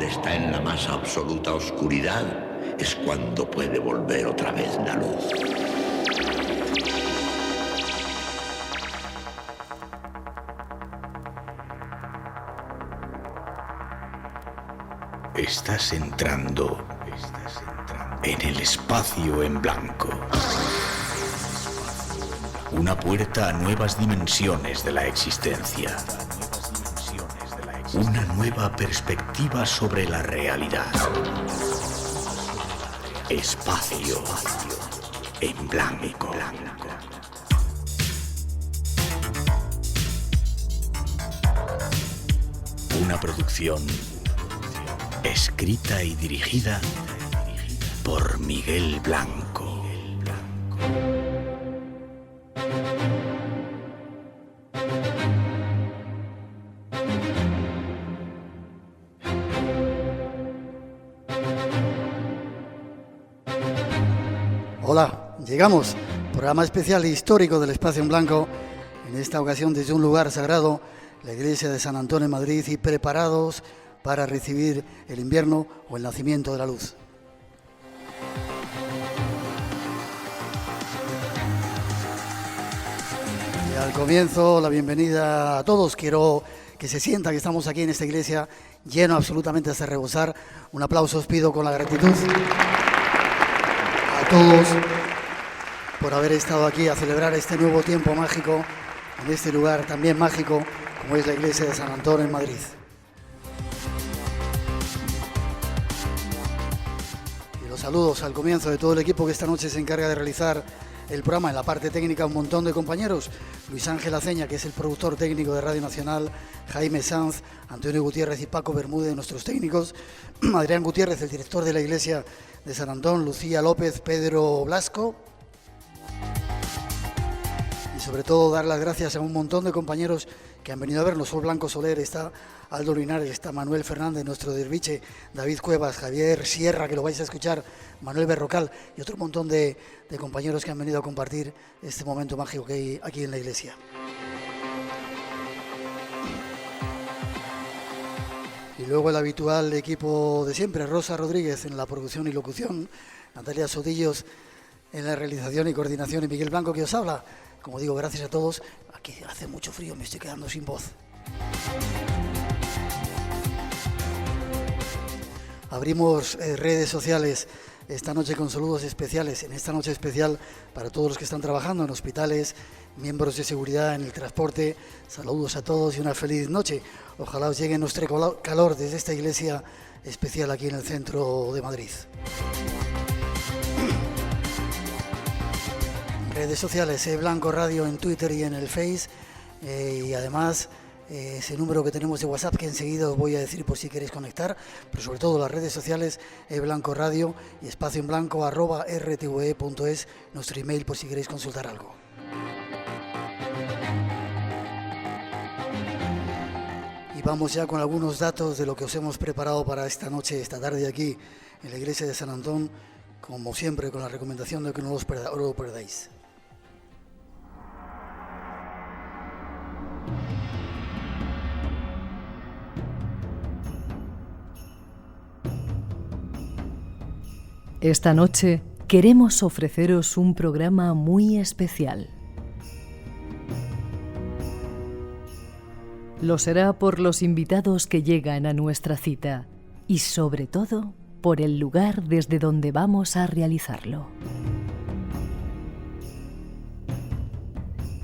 hombre está en la más absoluta oscuridad, es cuando puede volver otra vez la luz. Estás entrando en el espacio en blanco. Una puerta a nuevas dimensiones de la existencia. Una nueva perspectiva sobre la realidad. Espacio en blanco. Una producción escrita y dirigida por Miguel Blanco. Hola, llegamos, programa especial e histórico del Espacio en Blanco, en esta ocasión desde un lugar sagrado, la iglesia de San Antón en Madrid, y preparados para recibir el invierno o el nacimiento de la luz. Y al comienzo, la bienvenida a todos. Quiero que se sienta que estamos aquí en esta iglesia, lleno absolutamente hasta rebosar. Un aplauso os pido con la gratitud a todos por haber estado aquí a celebrar este nuevo tiempo mágico en este lugar también mágico como es la iglesia de San Antón en Madrid. Y los saludos al comienzo de todo el equipo que esta noche se encarga de realizar el programa. En la parte técnica un montón de compañeros: Luis Ángel Aceña, que es el productor técnico de Radio Nacional, Jaime Sanz, Antonio Gutiérrez y Paco Bermúdez, nuestros técnicos, Adrián Gutiérrez, el director de la iglesia de San Antón, Lucía López, Pedro Blasco, y sobre todo dar las gracias a un montón de compañeros que han venido a vernos. Sol Blanco Soler, está Aldo Linares, está Manuel Fernández, nuestro derviche, David Cuevas, Javier Sierra, que lo vais a escuchar, Manuel Berrocal y otro montón de compañeros que han venido a compartir este momento mágico que hay aquí en la iglesia. Y luego el habitual equipo de siempre: Rosa Rodríguez en la producción y locución, Natalia Sodillos en la realización y coordinación, y Miguel Blanco que os habla. Como digo, gracias a todos. Aquí hace mucho frío, me estoy quedando sin voz. Abrimos redes sociales esta noche con saludos especiales, en esta noche especial para todos los que están trabajando en hospitales, miembros de seguridad, en el transporte. Saludos a todos y una feliz noche. Ojalá os llegue nuestro calor desde esta iglesia especial aquí en el centro de Madrid. Redes sociales, Blanco Radio en Twitter y en el Face, y además ese número que tenemos de WhatsApp que enseguida os voy a decir por si queréis conectar, pero sobre todo las redes sociales, Blanco Radio y espacio en blanco @rtve.es, nuestro email por si queréis consultar algo. Y vamos ya con algunos datos de lo que os hemos preparado para esta noche, esta tarde aquí en la iglesia de San Antón, como siempre con la recomendación de que no lo perdáis. Esta noche queremos ofreceros un programa muy especial. Lo será por los invitados que llegan a nuestra cita y sobre todo por el lugar desde donde vamos a realizarlo.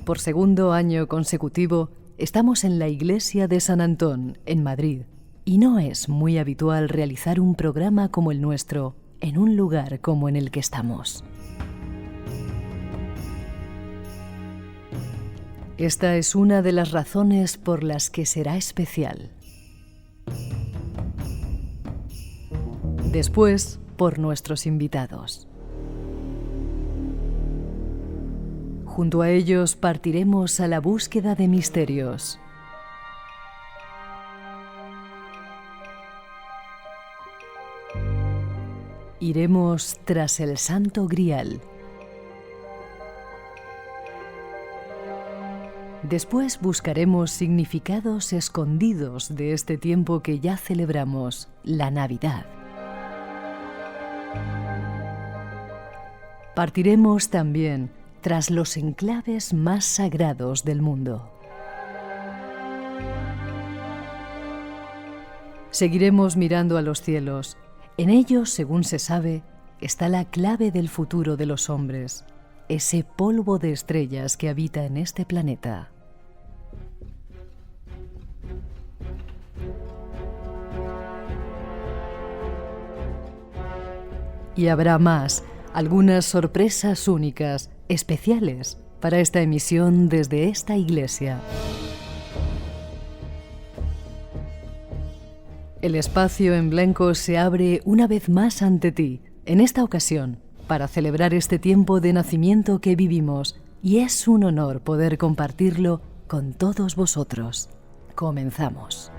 Por segundo año consecutivo estamos en la iglesia de San Antón, en Madrid, y no es muy habitual realizar un programa como el nuestro en un lugar como en el que estamos. Esta es una de las razones por las que será especial. Después, por nuestros invitados. Junto a ellos partiremos a la búsqueda de misterios. Iremos tras el Santo Grial. Después buscaremos significados escondidos de este tiempo que ya celebramos, la Navidad. Partiremos también tras los enclaves más sagrados del mundo. Seguiremos mirando a los cielos. En ellos, según se sabe, está la clave del futuro de los hombres, ese polvo de estrellas que habita en este planeta. Y habrá más, algunas sorpresas únicas, especiales, para esta emisión desde esta iglesia. El espacio en blanco se abre una vez más ante ti, en esta ocasión, para celebrar este tiempo de nacimiento que vivimos, y es un honor poder compartirlo con todos vosotros. Comenzamos.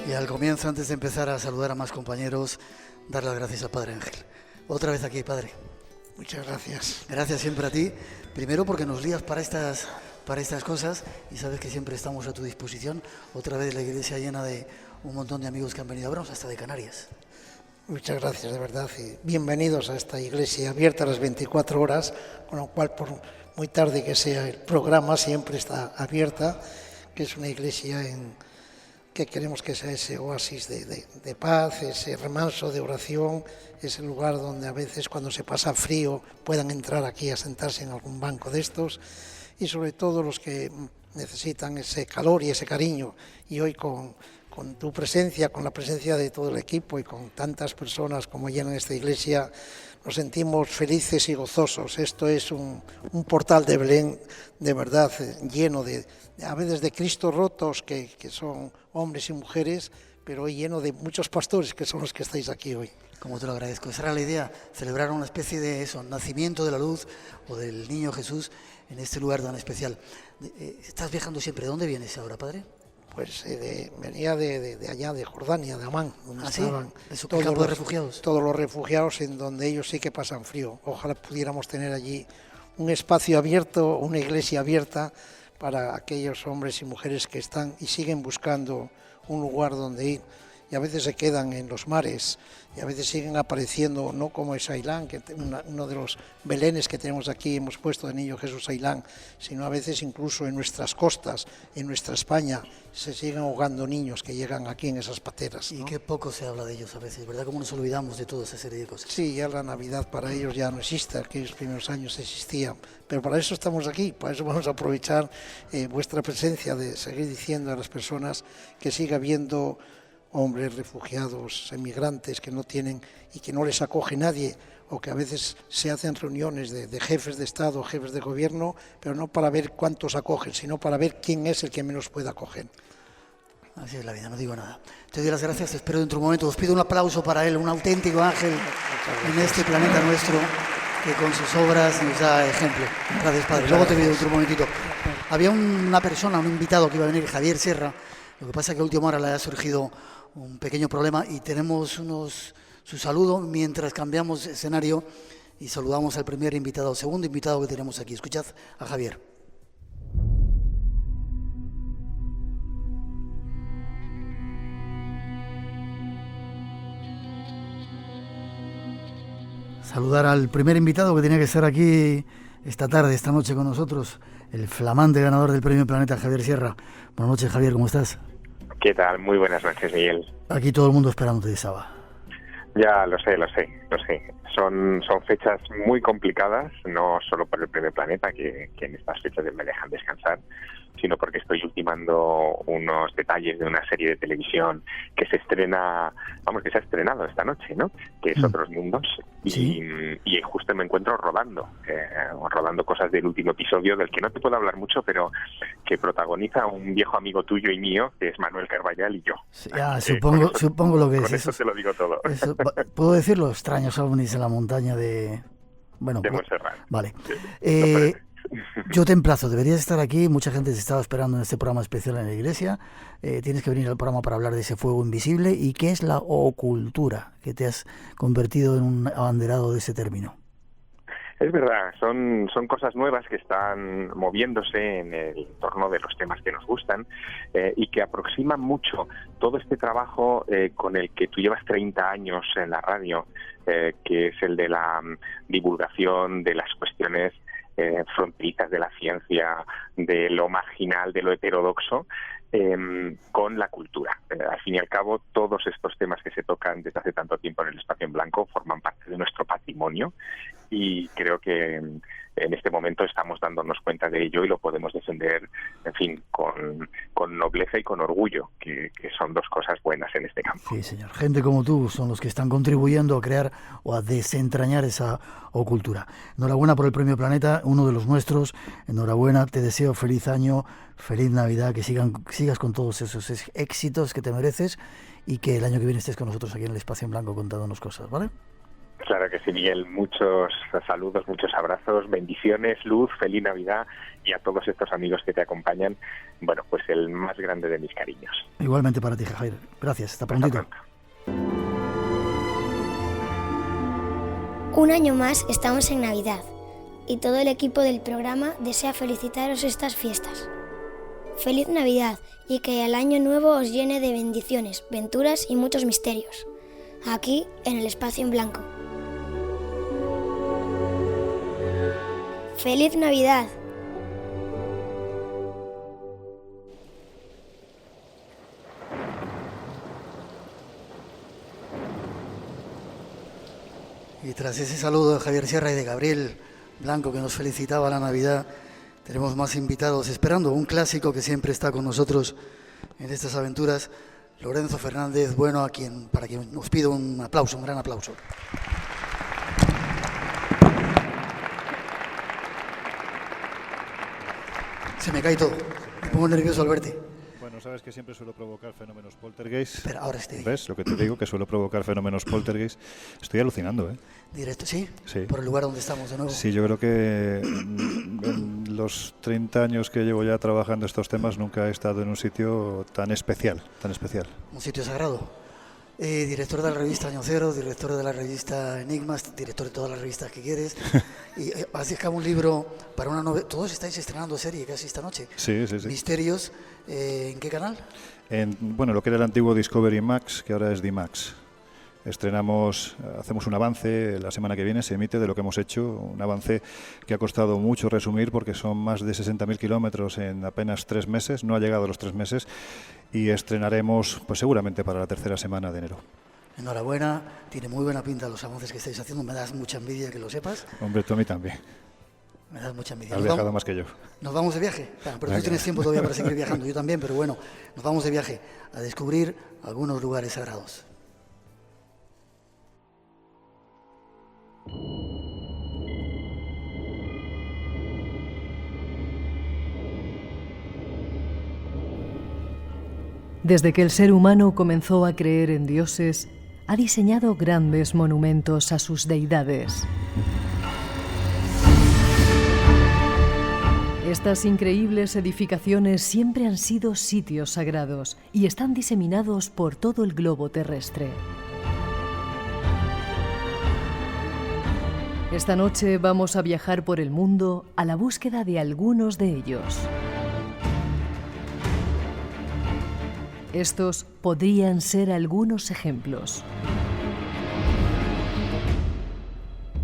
Y al comienzo, antes de empezar a saludar a más compañeros, dar las gracias al Padre Ángel. Otra vez aquí, Padre. Muchas gracias. Gracias siempre a ti. Primero porque nos lías para estas cosas y sabes que siempre estamos a tu disposición. Otra vez la iglesia llena de un montón de amigos que han venido a vernos, hasta de Canarias. Muchas gracias, de verdad. Y bienvenidos a esta iglesia abierta a las 24 horas, con lo cual, por muy tarde que sea el programa, siempre está abierta, que es una iglesia que queremos que sea ese oasis de paz, ese remanso de oración, ese lugar donde a veces cuando se pasa frío puedan entrar aquí a sentarse en algún banco de estos, y sobre todo los que necesitan ese calor y ese cariño. Y hoy con tu presencia, con la presencia de todo el equipo y con tantas personas como llenan esta iglesia, nos sentimos felices y gozosos. Esto es un portal de Belén de verdad lleno a veces de Cristos rotos que son hombres y mujeres, pero hoy lleno de muchos pastores que son los que estáis aquí hoy. Como te lo agradezco. Esa era la idea, celebrar una especie de nacimiento de la luz o del niño Jesús en este lugar tan especial. ¿Estás viajando siempre? ¿De dónde vienes ahora, Padre? Pues venía de allá, de Jordania, de Amán, donde estaban todos los refugiados. Todos los refugiados, en donde ellos sí que pasan frío. Ojalá pudiéramos tener allí un espacio abierto, una iglesia abierta para aquellos hombres y mujeres que están y siguen buscando un lugar donde ir. Y a veces se quedan en los mares, y a veces siguen apareciendo, no como es Ailán, que uno de los belenes que tenemos aquí hemos puesto de Niño Jesús Ailán, sino a veces incluso en nuestras costas, en nuestra España, se siguen ahogando niños que llegan aquí en esas pateras, ¿no? Y qué poco se habla de ellos a veces, ¿verdad? Cómo nos olvidamos de toda esa serie de cosas. Sí, ya la Navidad para ellos ya no existe, aquellos primeros años existían, pero para eso estamos aquí, para eso vamos a aprovechar vuestra presencia de seguir diciendo a las personas que siga habiendo hombres refugiados, emigrantes que no tienen y que no les acoge nadie, o que a veces se hacen reuniones de jefes de Estado, jefes de gobierno, pero no para ver cuántos acogen, sino para ver quién es el que menos puede acoger. Así es la vida, no digo nada. Te doy las gracias, te espero dentro de un momento. Os pido un aplauso para él, un auténtico ángel en este planeta nuestro que con sus obras nos da ejemplo. Gracias, Padre. Luego te veo dentro de un momentito. Había una persona, un invitado que iba a venir, Javier Sierra. Lo que pasa es que a última hora le ha surgido un pequeño problema y tenemos su saludo mientras cambiamos escenario y saludamos al primer invitado, segundo invitado que tenemos aquí. Escuchad a Javier. Saludar al primer invitado que tenía que estar aquí esta tarde, esta noche con nosotros, el flamante ganador del Premio Planeta, Javier Sierra. Buenas noches, Javier, ¿cómo estás? ¿Qué tal? Muy buenas noches, Miguel. Aquí todo el mundo esperándote de Saba. Ya lo sé. Son fechas muy complicadas, no solo por el Premio Planeta, que en estas fechas me dejan descansar, sino porque estoy ultimando unos detalles de una serie de televisión que se ha estrenado esta noche, ¿no? Que es Otros Mundos, ¿Sí? y justo me encuentro rodando cosas del último episodio, del que no te puedo hablar mucho, pero que protagoniza un viejo amigo tuyo y mío, que es Manuel Carballal y yo. Sí, supongo lo que es. Con eso te lo digo todo. ¿Puedo decir los extraños ovnis en la montaña de... Bueno, de Montserrat. Vale. Yo te emplazo, deberías estar aquí, mucha gente se estaba esperando en este programa especial en la iglesia, tienes que venir al programa para hablar de ese fuego invisible y qué es la ocultura, que te has convertido en un abanderado de ese término. Es verdad, son cosas nuevas que están moviéndose en el entorno de los temas que nos gustan y que aproximan mucho todo este trabajo con el que tú llevas 30 años en la radio, que es el de la divulgación de las cuestiones fronterizas de la ciencia, de lo marginal, de lo heterodoxo, con la cultura. Al fin y al cabo, todos estos temas que se tocan desde hace tanto tiempo en el Espacio en Blanco forman parte de nuestro patrimonio y creo que en este momento estamos dándonos cuenta de ello y lo podemos defender, en fin, con nobleza y con orgullo, que son dos cosas buenas en este campo. Sí, señor. Gente como tú son los que están contribuyendo a crear o a desentrañar esa ocultura. Enhorabuena por el Premio Planeta, uno de los nuestros. Enhorabuena, te deseo feliz año, feliz Navidad, que sigas con todos esos éxitos que te mereces y que el año que viene estés con nosotros aquí en el Espacio en Blanco contándonos cosas, ¿vale? Claro que sí, Miguel. Muchos saludos, muchos abrazos, bendiciones, luz, feliz Navidad y a todos estos amigos que te acompañan. Bueno, pues el más grande de mis cariños. Igualmente para ti, Javier. Gracias. Hasta prontito. Un año más estamos en Navidad y todo el equipo del programa desea felicitaros estas fiestas. Feliz Navidad y que el año nuevo os llene de bendiciones, venturas y muchos misterios. Aquí en el Espacio en Blanco. ¡Feliz Navidad! Y tras ese saludo de Javier Sierra y de Gabriel Blanco que nos felicitaba la Navidad, tenemos más invitados esperando un clásico que siempre está con nosotros en estas aventuras, Lorenzo Fernández Bueno, para quien os pido un aplauso, un gran aplauso. Se me cae todo, me pongo nervioso al verte. Bueno, sabes que siempre suelo provocar fenómenos poltergeist. Pero ahora estoy. ¿Ves lo que te digo? Que suelo provocar fenómenos poltergeist. Estoy alucinando, ¿eh? Directo, ¿sí? Sí. Por el lugar donde estamos de nuevo. Sí, yo creo que en los 30 años que llevo ya trabajando estos temas nunca he estado en un sitio tan especial, tan especial. Un sitio sagrado. Director de la revista Año Cero, director de la revista Enigmas, director de todas las revistas que quieres. Y has dejado un libro para una novela. Todos estáis estrenando serie casi esta noche. Sí. Misterios. ¿En qué canal? Bueno, lo que era el antiguo Discovery Max, que ahora es D-Max. Hacemos un avance, la semana que viene se emite de lo que hemos hecho, un avance que ha costado mucho resumir porque son más de 60.000 kilómetros en apenas 3 meses, no ha llegado a los 3 meses y estrenaremos pues seguramente para la tercera semana de enero. Enhorabuena, tiene muy buena pinta los avances que estáis haciendo, me das mucha envidia que lo sepas. Hombre, tú a mí también. Me das mucha envidia. Has viajado más que yo. Nos vamos de viaje. Claro, pero tú tienes tiempo todavía para seguir viajando, yo también, pero bueno, nos vamos de viaje a descubrir algunos lugares sagrados. Desde que el ser humano comenzó a creer en dioses, ha diseñado grandes monumentos a sus deidades. Estas increíbles edificaciones siempre han sido sitios sagrados y están diseminados por todo el globo terrestre. Esta noche vamos a viajar por el mundo a la búsqueda de algunos de ellos. Estos podrían ser algunos ejemplos.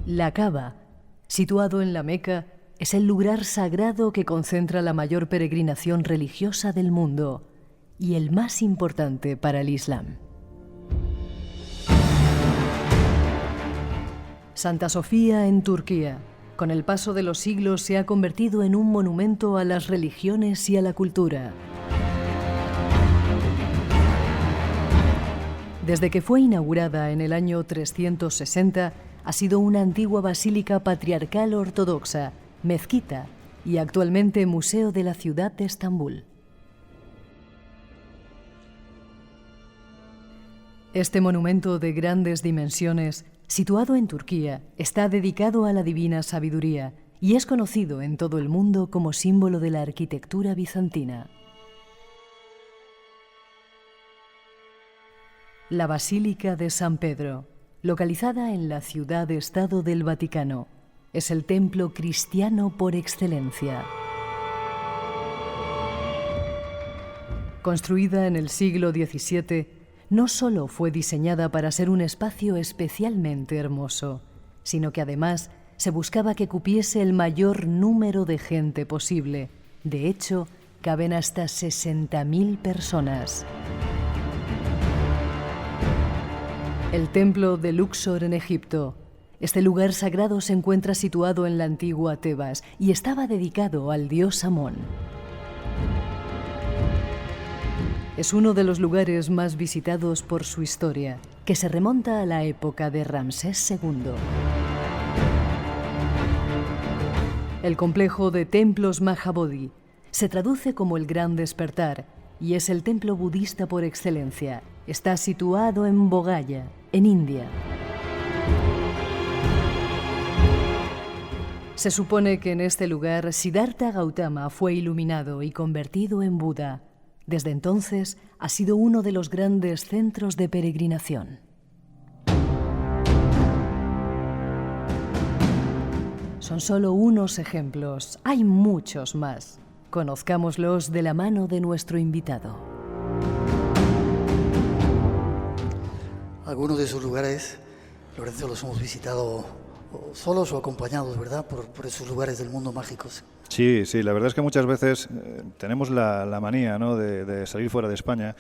La Kaaba, situado en la Meca, es el lugar sagrado que concentra la mayor peregrinación religiosa del mundo y el más importante para el Islam. Santa Sofía en Turquía, con el paso de los siglos se ha convertido en un monumento a las religiones y a la cultura. Desde que fue inaugurada en el año 360, ha sido una antigua basílica patriarcal ortodoxa, mezquita y actualmente museo de la ciudad de Estambul. Este monumento de grandes dimensiones, situado en Turquía, está dedicado a la divina sabiduría y es conocido en todo el mundo como símbolo de la arquitectura bizantina. La Basílica de San Pedro, localizada en la ciudad-estado del Vaticano, es el templo cristiano por excelencia. Construida en el siglo XVII, no solo fue diseñada para ser un espacio especialmente hermoso, sino que además se buscaba que cupiese el mayor número de gente posible. De hecho, caben hasta 60.000 personas. El templo de Luxor en Egipto. Este lugar sagrado se encuentra situado en la antigua Tebas y estaba dedicado al dios Amón. Es uno de los lugares más visitados por su historia, que se remonta a la época de Ramsés II. El complejo de templos Mahabodhi se traduce como el Gran Despertar y es el templo budista por excelencia. Está situado en Bodh en India. Se supone que en este lugar Siddhartha Gautama fue iluminado y convertido en Buda. Desde entonces ha sido uno de los grandes centros de peregrinación. Son solo unos ejemplos, hay muchos más. Conozcámoslos de la mano de nuestro invitado. Algunos de esos lugares, Lorenzo, los hemos visitado solos o acompañados, ¿verdad? Por esos lugares del mundo mágicos. Sí, la verdad es que muchas veces tenemos la manía, ¿no?, de salir fuera de España,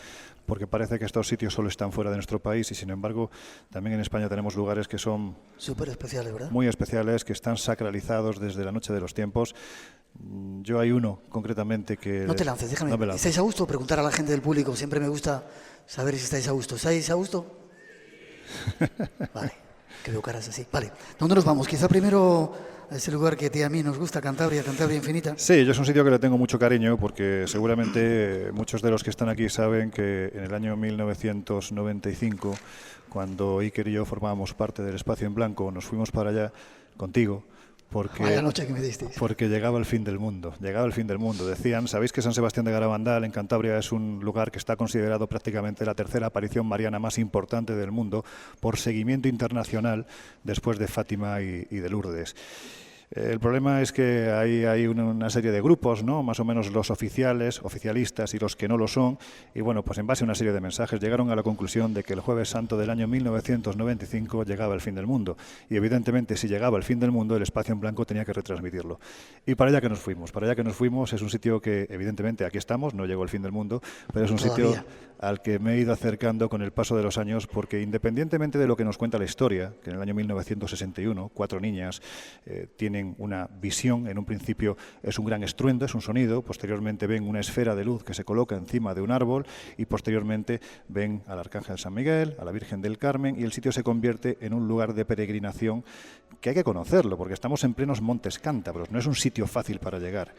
porque parece que estos sitios solo están fuera de nuestro país y sin embargo también en España tenemos lugares que son súper especiales, ¿verdad? Muy especiales, que están sacralizados desde la noche de los tiempos. Yo hay uno concretamente que... No te lances, déjame. No me lances. ¿Estáis a gusto? Preguntar a la gente del público. Siempre me gusta saber si estáis a gusto. ¿Estáis a gusto? Vale, que veo caras así. Vale, ¿dónde nos vamos? Quizá primero a ese lugar que a mí nos gusta, Cantabria Infinita. Sí, yo es un sitio que le tengo mucho cariño porque seguramente muchos de los que están aquí saben que en el año 1995, cuando Iker y yo formábamos parte del Espacio en Blanco, nos fuimos para allá contigo. Vaya noche que me disteis. Porque llegaba el fin del mundo, Decían, ¿sabéis que San Sebastián de Garabandal en Cantabria es un lugar que está considerado prácticamente la tercera aparición mariana más importante del mundo por seguimiento internacional después de Fátima y de Lourdes? El problema es que hay una serie de grupos, ¿no?, más o menos los oficialistas y los que no lo son, y bueno, pues en base a una serie de mensajes llegaron a la conclusión de que el Jueves Santo del año 1995 llegaba el fin del mundo, y evidentemente si llegaba el fin del mundo el Espacio en Blanco tenía que retransmitirlo. Y para allá que nos fuimos, es un sitio que evidentemente aquí estamos, no llegó el fin del mundo, pero es un sitio al que me he ido acercando con el paso de los años, porque independientemente de lo que nos cuenta la historia, que en el año 1961 4 niñas tienen una visión, en un principio es un gran estruendo, es un sonido, posteriormente ven una esfera de luz que se coloca encima de un árbol y posteriormente ven al Arcángel San Miguel, a la Virgen del Carmen, y el sitio se convierte en un lugar de peregrinación que hay que conocerlo, porque estamos en plenos montes cántabros, no es un sitio fácil para llegar.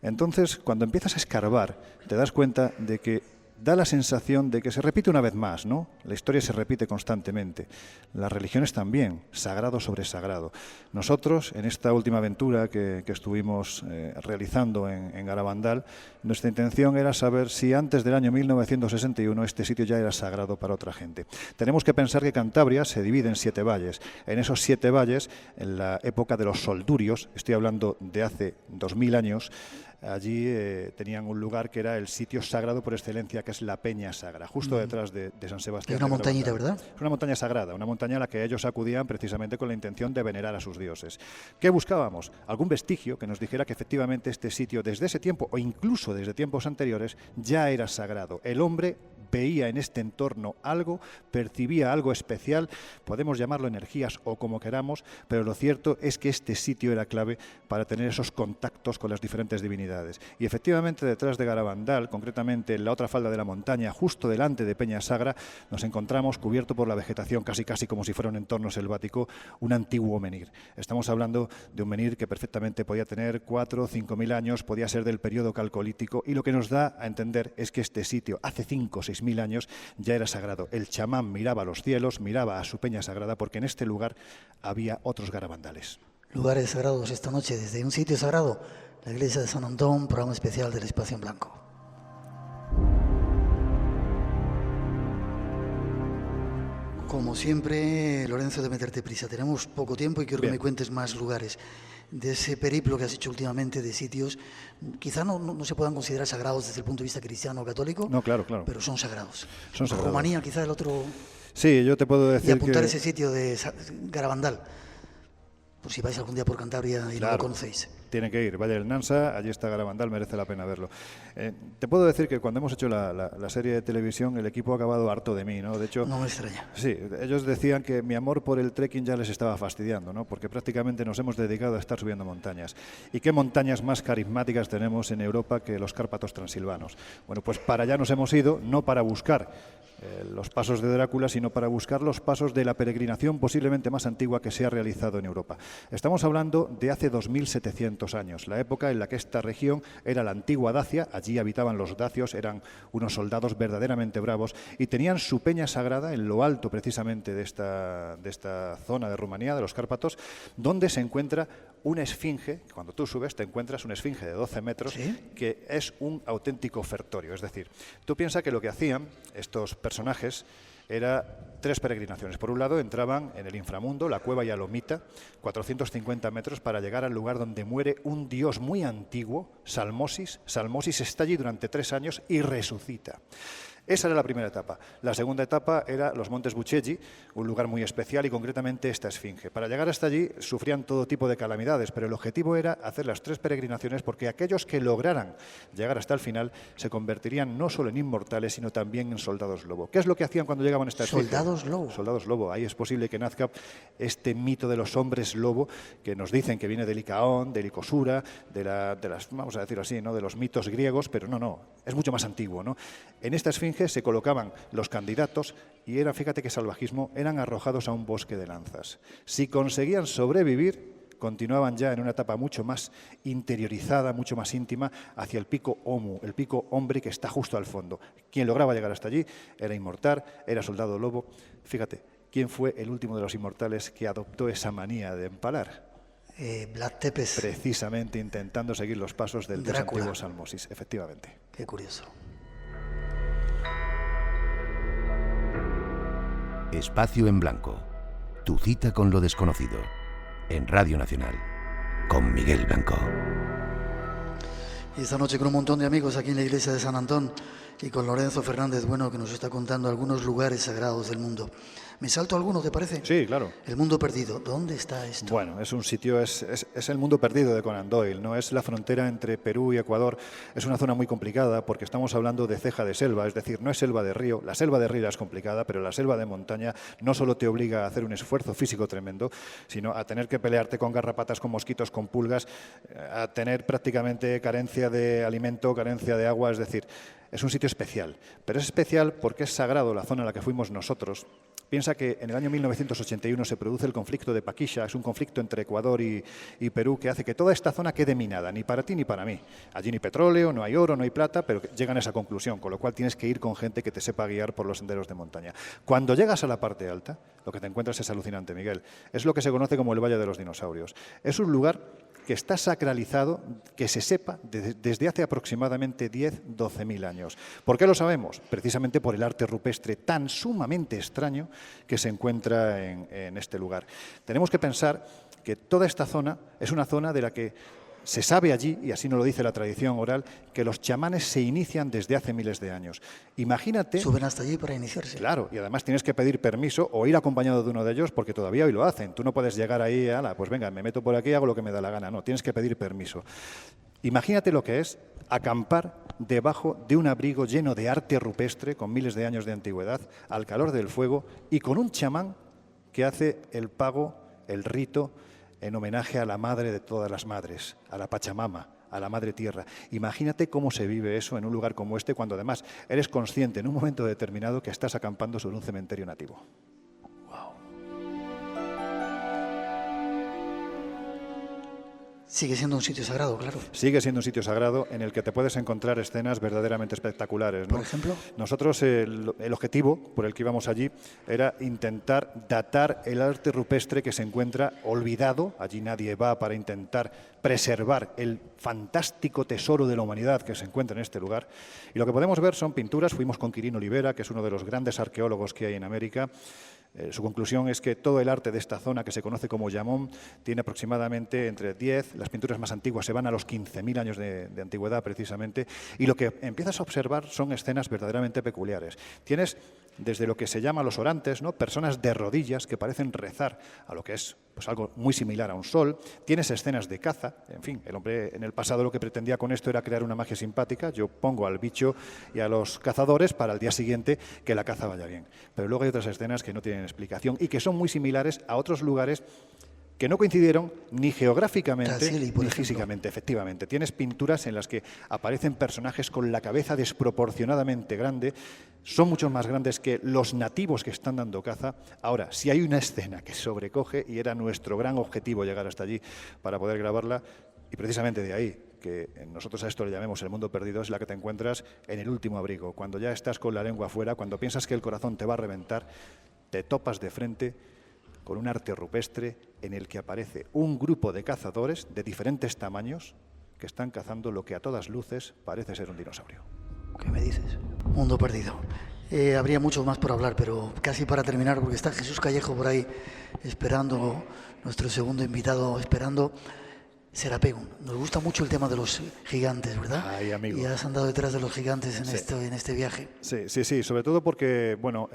Entonces, cuando empiezas a escarbar, te das cuenta de que da la sensación de que se repite una vez más, ¿no? La historia se repite constantemente. Las religiones también, sagrado sobre sagrado. Nosotros, en esta última aventura que estuvimos realizando en Garabandal, nuestra intención era saber si antes del año 1961 este sitio ya era sagrado para otra gente. Tenemos que pensar que Cantabria se divide en 7 valles. En esos 7 valles, en la época de los soldurios, estoy hablando de hace 2000 años, allí tenían un lugar que era el sitio sagrado por excelencia, que es la Peña Sagra, justo detrás de San Sebastián. Es una montañita, ¿verdad? Es una montaña sagrada, una montaña a la que ellos acudían precisamente con la intención de venerar a sus dioses. ¿Qué buscábamos? Algún vestigio que nos dijera que efectivamente este sitio desde ese tiempo o incluso desde tiempos anteriores ya era sagrado. El hombre veía en este entorno algo, percibía algo especial, podemos llamarlo energías o como queramos, pero lo cierto es que este sitio era clave para tener esos contactos con las diferentes divinidades. Y efectivamente detrás de Garabandal, concretamente en la otra falda de la montaña, justo delante de Peña Sagra, nos encontramos cubierto por la vegetación, casi como si fuera un entorno selvático, un antiguo menhir. Estamos hablando de un menhir que perfectamente podía tener 4 o 5.000 años, podía ser del periodo calcolítico, y lo que nos da a entender es que este sitio, hace 5 o 6.000 años, ya era sagrado. El chamán miraba a los cielos, miraba a su peña sagrada, porque en este lugar había otros garabandales. lugares sagrados esta noche desde un sitio sagrado, la iglesia de San Antón, programa especial del Espacio en Blanco. Como siempre, Lorenzo, de meterte prisa. Tenemos poco tiempo y quiero que me cuentes más lugares de ese periplo que has hecho últimamente, de sitios, quizá no se puedan considerar sagrados desde el punto de vista cristiano o católico, no, claro, pero son sagrados. Son sagrados. Rumanía, quizá el otro... Sí, yo te puedo decir y apuntar que... ese sitio de Garabandal, por si vais algún día por Cantabria y no lo conocéis. Tiene que ir, vaya el Nansa, allí está Garabandal, merece la pena verlo. Te puedo decir que cuando hemos hecho la serie de televisión, el equipo ha acabado harto de mí, ¿no? De hecho, no me extraña. Sí, ellos decían que mi amor por el trekking ya les estaba fastidiando, ¿no? Porque prácticamente nos hemos dedicado a estar subiendo montañas. ¿Y qué montañas más carismáticas tenemos en Europa que los Cárpatos transilvanos? Bueno, pues para allá nos hemos ido, no para buscar los pasos de Drácula, sino para buscar los pasos de la peregrinación posiblemente más antigua que se ha realizado en Europa. Estamos hablando de hace 2700 años, la época en la que esta región era la antigua Dacia, allí habitaban los dacios, eran unos soldados verdaderamente bravos y tenían su peña sagrada en lo alto precisamente de esta zona de Rumanía, de los Cárpatos, donde se encuentra una esfinge. Cuando tú subes te encuentras una esfinge de 12 metros, ¿sí?, que es un auténtico ofertorio. Es decir, tú piensas que lo que hacían estos personajes era 3 peregrinaciones. Por un lado, entraban en el inframundo, la cueva Yalomita, 450 metros, para llegar al lugar donde muere un dios muy antiguo, Salmosis. Salmosis está allí durante 3 años y resucita. Esa era la primera etapa. La segunda etapa era los Montes Bucegi, un lugar muy especial y concretamente esta esfinge. Para llegar hasta allí sufrían todo tipo de calamidades, pero el objetivo era hacer las 3 peregrinaciones porque aquellos que lograran llegar hasta el final se convertirían no solo en inmortales, sino también en soldados lobo. ¿Qué es lo que hacían cuando llegaban a esta esfinge? ¿Soldados lobo? Soldados lobo. Ahí es posible que nazca este mito de los hombres lobo, que nos dicen que viene de Licaón, de Licosura, de las, vamos a decirlo así, ¿no?, de los mitos griegos, pero no, es mucho más antiguo, ¿no? En esta esfinge se colocaban los candidatos y eran, fíjate qué salvajismo, eran arrojados a un bosque de lanzas. Si conseguían sobrevivir, continuaban ya en una etapa mucho más interiorizada, mucho más íntima, hacia el pico Omu, el pico Hombre, que está justo al fondo. Quien lograba llegar hasta allí era inmortal, era soldado lobo. Fíjate, ¿quién fue el último de los inmortales que adoptó esa manía de empalar? Vlad Tepes. Precisamente intentando seguir los pasos del dios antiguo Salmosis, efectivamente. Qué curioso. Espacio en Blanco, tu cita con lo desconocido, en Radio Nacional, con Miguel Blanco. Y esta noche con un montón de amigos aquí en la iglesia de San Antón y con Lorenzo Fernández Bueno, que nos está contando algunos lugares sagrados del mundo. ¿Me salto alguno, te parece? Sí, claro. El mundo perdido. ¿Dónde está esto? Bueno, es un sitio, es el mundo perdido de Conan Doyle, ¿no? Es la frontera entre Perú y Ecuador. Es una zona muy complicada porque estamos hablando de ceja de selva, es decir, no es selva de río. La selva de río es complicada, pero la selva de montaña no solo te obliga a hacer un esfuerzo físico tremendo, sino a tener que pelearte con garrapatas, con mosquitos, con pulgas, a tener prácticamente carencia de alimento, carencia de agua, es decir, es un sitio especial. Pero es especial porque es sagrado la zona a la que fuimos nosotros. Piensa que en el año 1981 se produce el conflicto de Paquisha, es un conflicto entre Ecuador y Perú que hace que toda esta zona quede minada, ni para ti ni para mí. Allí ni petróleo, no hay oro, no hay plata, pero llegan a esa conclusión, con lo cual tienes que ir con gente que te sepa guiar por los senderos de montaña. Cuando llegas a la parte alta, lo que te encuentras es alucinante, Miguel. Es lo que se conoce como el Valle de los Dinosaurios. Es un lugar que está sacralizado, que se sepa desde hace aproximadamente 10-12.000 años. ¿Por qué lo sabemos? Precisamente por el arte rupestre tan sumamente extraño que se encuentra en este lugar. Tenemos que pensar que toda esta zona es una zona de la que se sabe allí, y así nos lo dice la tradición oral, que los chamanes se inician desde hace miles de años. Imagínate... Suben hasta allí para iniciarse. Claro, y además tienes que pedir permiso o ir acompañado de uno de ellos porque todavía hoy lo hacen. Tú no puedes llegar ahí, pues venga, me meto por aquí y hago lo que me da la gana. No, tienes que pedir permiso. Imagínate lo que es acampar debajo de un abrigo lleno de arte rupestre con miles de años de antigüedad, al calor del fuego y con un chamán que hace el pago, el rito, en homenaje a la madre de todas las madres, a la Pachamama, a la Madre Tierra. Imagínate cómo se vive eso en un lugar como este, cuando además eres consciente en un momento determinado que estás acampando sobre un cementerio nativo. Sigue siendo un sitio sagrado, claro. Sigue siendo un sitio sagrado en el que te puedes encontrar escenas verdaderamente espectaculares, ¿no? Por ejemplo. Nosotros el objetivo por el que íbamos allí era intentar datar el arte rupestre que se encuentra olvidado. Allí nadie va para intentar preservar el fantástico tesoro de la humanidad que se encuentra en este lugar. Y lo que podemos ver son pinturas. Fuimos con Quirino Olivera, que es uno de los grandes arqueólogos que hay en América. Su conclusión es que todo el arte de esta zona, que se conoce como Llamón, tiene aproximadamente entre 10, las pinturas más antiguas se van a los 15.000 años de antigüedad precisamente, y lo que empiezas a observar son escenas verdaderamente peculiares. Tienes desde lo que se llama los orantes, ¿no? Personas de rodillas que parecen rezar a lo que es pues algo muy similar a un sol. Tienes escenas de caza. En fin, el hombre en el pasado lo que pretendía con esto era crear una magia simpática. Yo pongo al bicho y a los cazadores para el día siguiente que la caza vaya bien. Pero luego hay otras escenas que no tienen explicación y que son muy similares a otros lugares que no coincidieron ni geográficamente ni físicamente, efectivamente. Tienes pinturas en las que aparecen personajes con la cabeza desproporcionadamente grande, son mucho más grandes que los nativos que están dando caza. Ahora, si hay una escena que sobrecoge, y era nuestro gran objetivo llegar hasta allí para poder grabarla, y precisamente de ahí, que nosotros a esto le llamemos el mundo perdido, es la que te encuentras en el último abrigo, cuando ya estás con la lengua afuera, cuando piensas que el corazón te va a reventar, te topas de frente con un arte rupestre en el que aparece un grupo de cazadores de diferentes tamaños que están cazando lo que a todas luces parece ser un dinosaurio. ¿Qué me dices? Mundo perdido. Habría mucho más por hablar, pero casi para terminar, porque está Jesús Callejo por ahí esperando, nuestro segundo invitado esperando. Serapeum, nos gusta mucho el tema de los gigantes, ¿verdad? Ay, amigo. Y has andado detrás de los gigantes en, Sí. en este viaje. Sí, sobre todo porque, bueno,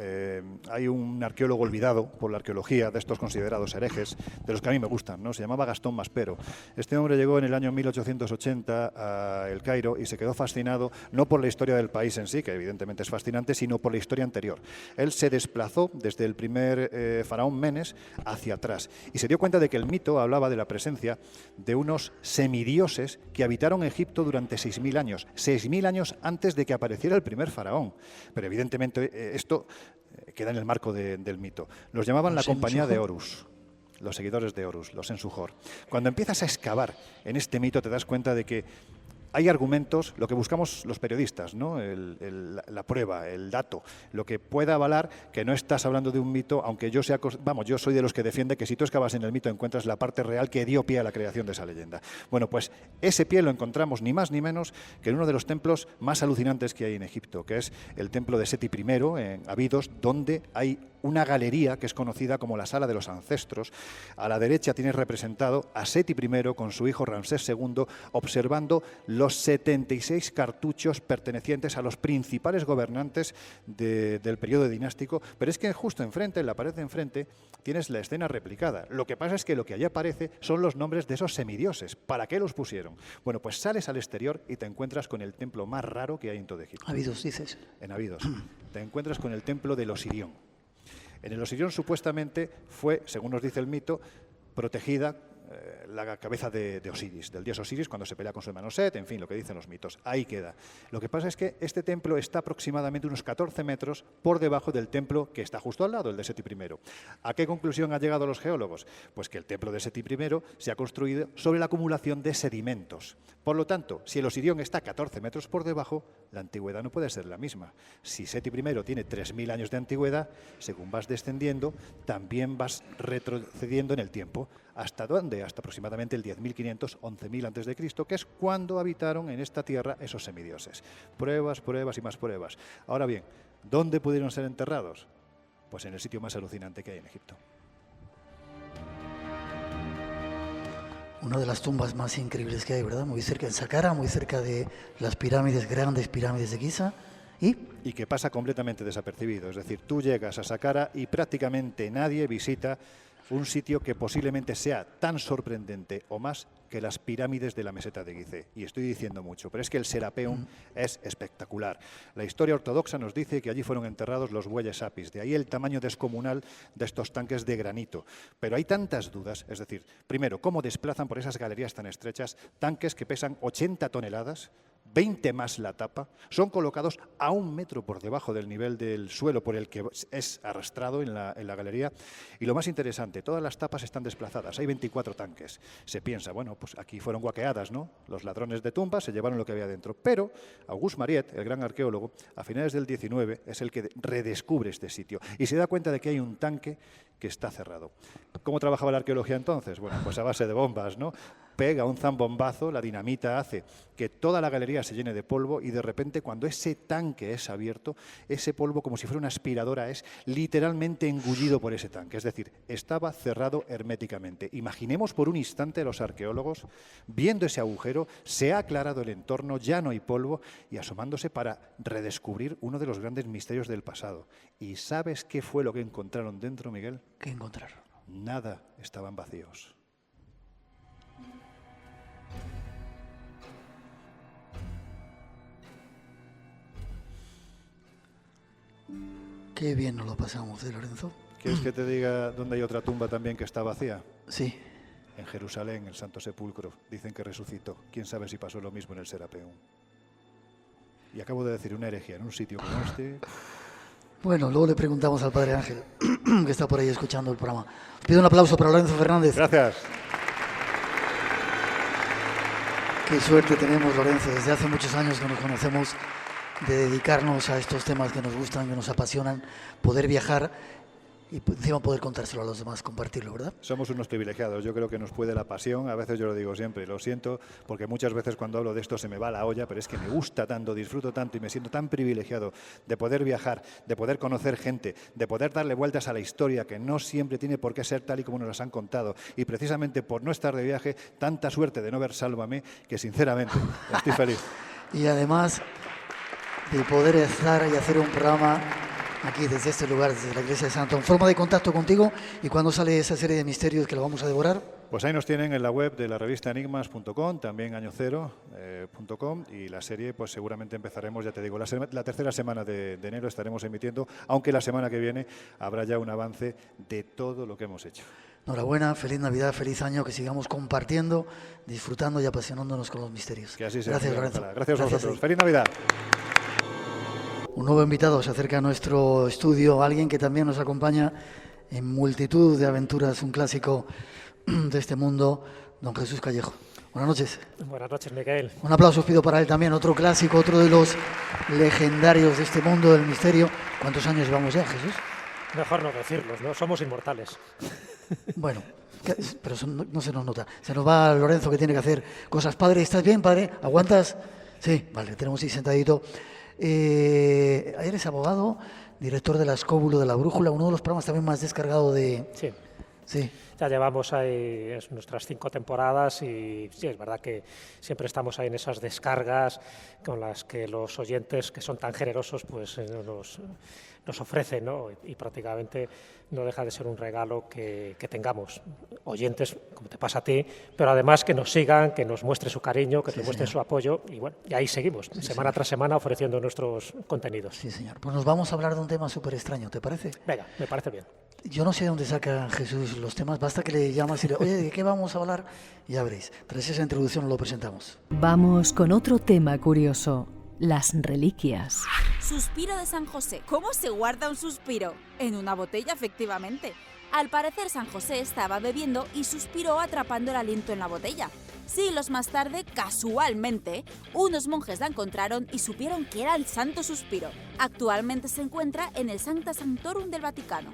hay un arqueólogo olvidado por la arqueología, de estos considerados herejes, de los que a mí me gustan, ¿no? Se llamaba Gastón Maspero. Este hombre llegó en el año 1880 a El Cairo y se quedó fascinado, no por la historia del país en sí, que evidentemente es fascinante, sino por la historia anterior. Él se desplazó desde el primer faraón Menes hacia atrás y se dio cuenta de que el mito hablaba de la presencia de unos semidioses que habitaron Egipto durante 6.000 años. 6.000 años antes de que apareciera el primer faraón. Pero evidentemente esto queda en el marco del mito. Los llamaban la compañía de Horus, los seguidores de Horus, los Ensujor. Cuando empiezas a excavar en este mito te das cuenta de que hay argumentos, lo que buscamos los periodistas, ¿no? La prueba, el dato, lo que pueda avalar que no estás hablando de un mito, aunque yo yo soy de los que defiende que si tú excavas en el mito encuentras la parte real que dio pie a la creación de esa leyenda. Bueno, pues ese pie lo encontramos ni más ni menos que en uno de los templos más alucinantes que hay en Egipto, que es el templo de Seti I, en Abidos, donde hay una galería que es conocida como la Sala de los Ancestros. A la derecha tienes representado a Seti I con su hijo Ramsés II observando los 76 cartuchos pertenecientes a los principales gobernantes del periodo dinástico, pero es que justo enfrente, en la pared de enfrente, tienes la escena replicada. Lo que pasa es que lo que allí aparece son los nombres de esos semidioses. ¿Para qué los pusieron? Bueno, pues sales al exterior y te encuentras con el templo más raro que hay en todo Egipto. Abidos, dices. En Abidos. Te encuentras con el templo del Osirión. En el Osirión supuestamente fue, según nos dice el mito, protegida la cabeza de Osiris, del dios Osiris, cuando se pelea con su hermano Set, en fin, lo que dicen los mitos. Ahí queda. Lo que pasa es que este templo está aproximadamente unos 14 metros por debajo del templo que está justo al lado, el de Seti I. ¿A qué conclusión han llegado los geólogos? Pues que el templo de Seti I se ha construido sobre la acumulación de sedimentos. Por lo tanto, si el Osirión está 14 metros por debajo, la antigüedad no puede ser la misma. Si Seti I tiene 3.000 años de antigüedad, según vas descendiendo, también vas retrocediendo en el tiempo. ¿Hasta dónde? Hasta aproximadamente el 10.500, 11.000 a.C., que es cuando habitaron en esta tierra esos semidioses. Pruebas, pruebas y más pruebas. Ahora bien, ¿dónde pudieron ser enterrados? Pues en el sitio más alucinante que hay en Egipto. Una de las tumbas más increíbles que hay, ¿verdad? Muy cerca de Saqqara, muy cerca de las pirámides, grandes pirámides de Giza. Y que pasa completamente desapercibido. Es decir, tú llegas a Saqqara y prácticamente nadie visita un sitio que posiblemente sea tan sorprendente o más que las pirámides de la meseta de Gizeh. Y estoy diciendo mucho, pero es que el Serapeum es espectacular. La historia ortodoxa nos dice que allí fueron enterrados los bueyes apis, de ahí el tamaño descomunal de estos tanques de granito. Pero hay tantas dudas, es decir, primero, ¿cómo desplazan por esas galerías tan estrechas tanques que pesan 80 toneladas? 20 más la tapa, son colocados a 1 metro por debajo del nivel del suelo por el que es arrastrado en la galería. Y lo más interesante, todas las tapas están desplazadas, hay 24 tanques. Se piensa, bueno, pues aquí fueron guaqueadas, ¿no? Los ladrones de tumbas se llevaron lo que había dentro. Pero Auguste Mariette, el gran arqueólogo, a finales del 19 es el que redescubre este sitio y se da cuenta de que hay un tanque que está cerrado. ¿Cómo trabajaba la arqueología entonces? Bueno, pues a base de bombas, ¿no? Pega un zambombazo, la dinamita hace que toda la galería se llene de polvo y de repente cuando ese tanque es abierto, ese polvo como si fuera una aspiradora es literalmente engullido por ese tanque. Es decir, estaba cerrado herméticamente. Imaginemos por un instante a los arqueólogos viendo ese agujero, se ha aclarado el entorno, ya no hay polvo y asomándose para redescubrir uno de los grandes misterios del pasado. ¿Y sabes qué fue lo que encontraron dentro, Miguel? ¿Qué encontraron? Nada, estaban vacíos. Qué bien nos lo pasamos, Lorenzo. ¿Quieres que te diga dónde hay otra tumba también que está vacía? Sí. En Jerusalén, el Santo Sepulcro. Dicen que resucitó. ¿Quién sabe si pasó lo mismo en el Serapeum? Y acabo de decir una herejía en un sitio como este. Bueno, luego le preguntamos al Padre Ángel, que está por ahí escuchando el programa. Os pido un aplauso para Lorenzo Fernández. Gracias. Qué suerte tenemos, Lorenzo, desde hace muchos años que nos conocemos, de dedicarnos a estos temas que nos gustan, que nos apasionan, poder viajar y encima poder contárselo a los demás, compartirlo, ¿verdad? Somos unos privilegiados, yo creo que nos puede la pasión, a veces yo lo digo siempre, lo siento, porque muchas veces cuando hablo de esto se me va la olla, pero es que me gusta tanto, disfruto tanto y me siento tan privilegiado de poder viajar, de poder conocer gente, de poder darle vueltas a la historia, que no siempre tiene por qué ser tal y como nos las han contado, y precisamente por no estar de viaje, tanta suerte de no ver Sálvame, que sinceramente estoy feliz. Y además de poder estar y hacer un programa aquí desde este lugar, desde la iglesia de San Antón. Forma de contacto contigo y cuándo sale esa serie de misterios que lo vamos a devorar. Pues ahí nos tienen en la web de la revista enigmas.com, también añocero.com y la serie pues seguramente empezaremos, ya te digo, la tercera semana de enero estaremos emitiendo, aunque la semana que viene habrá ya un avance de todo lo que hemos hecho. Enhorabuena, feliz Navidad, feliz año, que sigamos compartiendo, disfrutando y apasionándonos con los misterios. Que así sea. Gracias, Lorenzo. Gracias a vosotros. Feliz Navidad. Un nuevo invitado se acerca a nuestro estudio, alguien que también nos acompaña en multitud de aventuras, un clásico de este mundo, don Jesús Callejo. Buenas noches. Buenas noches, Miguel. Un aplauso os pido para él también, otro clásico, otro de los legendarios de este mundo del misterio. ¿Cuántos años llevamos ya, Jesús? Mejor no decirlos, ¿no? Somos inmortales. Bueno, pero eso no se nos nota. Se nos va Lorenzo, que tiene que hacer cosas. Padre, ¿estás bien, padre? ¿Aguantas? Sí, vale, tenemos ahí sentadito. Eres abogado, director de la Escóbulo de la Brújula, uno de los programas también más descargado de... Sí. Sí. Ya llevamos ahí nuestras 5 temporadas y sí, es verdad que siempre estamos ahí en esas descargas con las que los oyentes, que son tan generosos, pues nos ofrecen, ¿no? Y prácticamente no deja de ser un regalo que tengamos oyentes, como te pasa a ti, pero además que nos sigan, que nos muestren su cariño, que nos muestren su apoyo y bueno, y ahí seguimos, semana tras semana ofreciendo nuestros contenidos. Sí, señor. Pues nos vamos a hablar de un tema súper extraño, ¿te parece? Venga, me parece bien. Yo no sé de dónde saca Jesús los temas, basta que le llamas y le oye, ¿de qué vamos a hablar? Y ya veréis. Tras esa introducción lo presentamos. Vamos con otro tema curioso, las reliquias. Suspiro de San José. ¿Cómo se guarda un suspiro? En una botella, efectivamente. Al parecer, San José estaba bebiendo y suspiró atrapando el aliento en la botella. Siglos más tarde, casualmente, unos monjes la encontraron y supieron que era el Santo Suspiro. Actualmente se encuentra en el Sancta Sanctorum del Vaticano.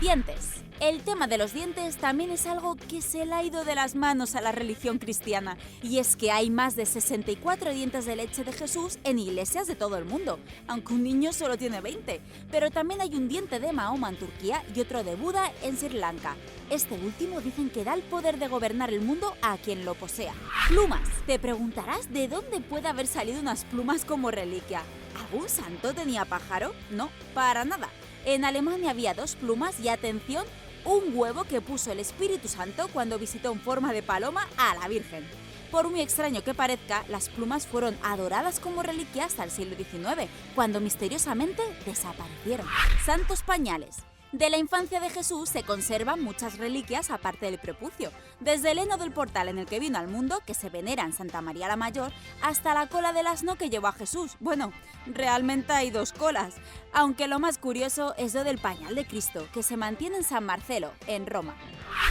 Dientes. El tema de los dientes también es algo que se le ha ido de las manos a la religión cristiana, y es que hay más de 64 dientes de leche de Jesús en iglesias de todo el mundo, aunque un niño solo tiene 20, pero también hay un diente de Mahoma en Turquía y otro de Buda en Sri Lanka. Este último dicen que da el poder de gobernar el mundo a quien lo posea. Plumas. Te preguntarás de dónde puede haber salido unas plumas como reliquia. ¿Algún santo tenía pájaro? No, para nada. En Alemania había 2 plumas y, atención, un huevo que puso el Espíritu Santo cuando visitó en forma de paloma a la Virgen. Por muy extraño que parezca, las plumas fueron adoradas como reliquia hasta el siglo XIX, cuando misteriosamente desaparecieron. Santos pañales. De la infancia de Jesús se conservan muchas reliquias aparte del prepucio, desde el heno del portal en el que vino al mundo, que se venera en Santa María la Mayor, hasta la cola del asno que llevó a Jesús. Bueno, realmente hay 2 colas, aunque lo más curioso es lo del pañal de Cristo, que se mantiene en San Marcelo, en Roma.